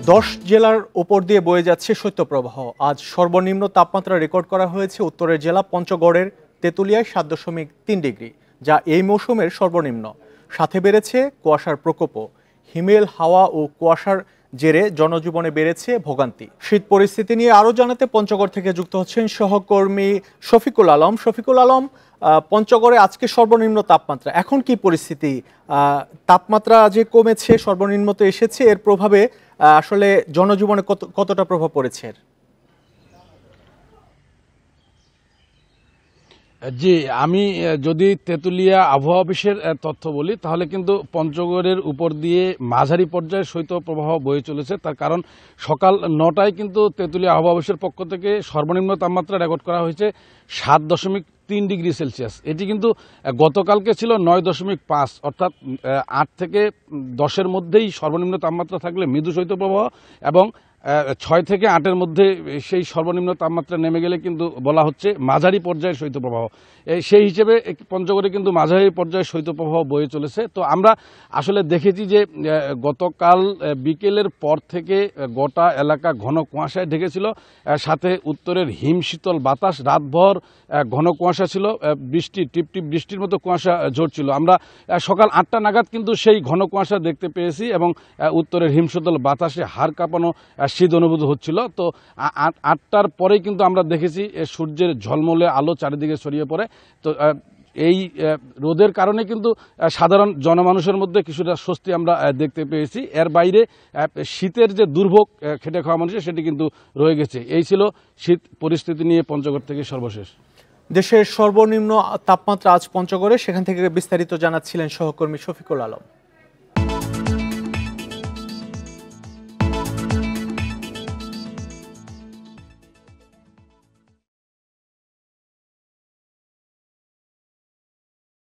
10 জেলার ওপর দিয়ে বয়ে যাচ্ছে শৈত্যপ্রবাহ। আজ সর্বনিম্ন তাপমাত্রা রেকর্ড করা হয়েছে উত্তরের জেলা পঞ্চগড়ের তেঁতুলিয়ায় 7.3 ডিগ্রি, যা এই মৌসুমের সর্বনিম্ন। সাথে বেড়েছে কুয়াশার প্রকোপও। হিমেল হাওয়া ও কুয়াশার জেরে জনজীবনে বেড়েছে ভোগান্তি। শীত পরিস্থিতি নিয়ে আরও জানাতে পঞ্চগড় থেকে যুক্ত হচ্ছেন সহকর্মী শফিকুল আলম। পঞ্চগড়ে আজকে সর্বনিম্ন তাপমাত্রা, এখন কি পরিস্থিতি? তাপমাত্রা যে কমেছে, সর্বনিম্নতে এসেছে, এর প্রভাবে আসলে জনজীবনে কতটা প্রভাব পড়েছে? জি, আমি যদি তেঁতুলিয়া আবহাওয়া অফিসের তথ্য বলি, তাহলে কিন্তু পঞ্চগড়ের উপর দিয়ে মাঝারি পর্যায়ে শৈত্যপ্রবাহ বয়ে চলেছে। তার কারণ সকাল 9টায় কিন্তু তেঁতুলিয়া আবহাওয়া অফিসের পক্ষ থেকে সর্বনিম্ন তাপমাত্রা রেকর্ড করা হয়েছে 7.3 ডিগ্রি সেলসিয়াস। এটি কিন্তু গতকালকে ছিল 9.5, অর্থাৎ 8 থেকে 10-এর মধ্যেই সর্বনিম্ন তাপমাত্রা থাকলে মৃদু শৈত্যপ্রবাহ, এবং 6 থেকে 8-এর মধ্যে সেই সর্বনিম্ন তাপমাত্রা নেমে গেলে কিন্তু বলা হচ্ছে মাঝারি পর্যায়ের শৈত্যপ্রবাহ। সেই হিসেবে পঞ্চগড়ে কিন্তু মাঝারি পর্যায়ের শৈত্যপ্রবাহ বয়ে চলেছে। তো আমরা আসলে দেখেছি যে গতকাল বিকেলের পর থেকে গোটা এলাকা ঘন কুয়াশায় ঢেকেছিল, সাথে উত্তরের হিমশীতল বাতাস, রাতভর ঘন কুয়াশা ছিল, বৃষ্টি, টিপটিপ বৃষ্টির মতো কুয়াশা ঝরছিল। আমরা সকাল 8টা নাগাদ কিন্তু সেই ঘন কুয়াশা দেখতে পেয়েছি, এবং উত্তরের হিমশীতল বাতাসে হাড় কাঁপানো শীত অনুভূত হচ্ছিল। তো 8টার পরেই কিন্তু আমরা দেখেছি সূর্যের ঝলমলে আলো চারিদিকে ছড়িয়ে পড়ে। তো এই রোদের কারণে কিন্তু সাধারণ জনমানুষের মধ্যে কিছুটা স্বস্তি আমরা দেখতে পেয়েছি। এর বাইরে শীতের যে দুর্ভোগ খেটে খাওয়া মানুষের, সেটি কিন্তু রয়ে গেছে। এই ছিল শীত পরিস্থিতি নিয়ে পঞ্চগড় থেকে সর্বশেষ। দেশের সর্বনিম্ন তাপমাত্রা আজ পঞ্চগড়ে, সেখান থেকে বিস্তারিত জানাচ্ছিলেন সহকর্মী শফিকুল আলম।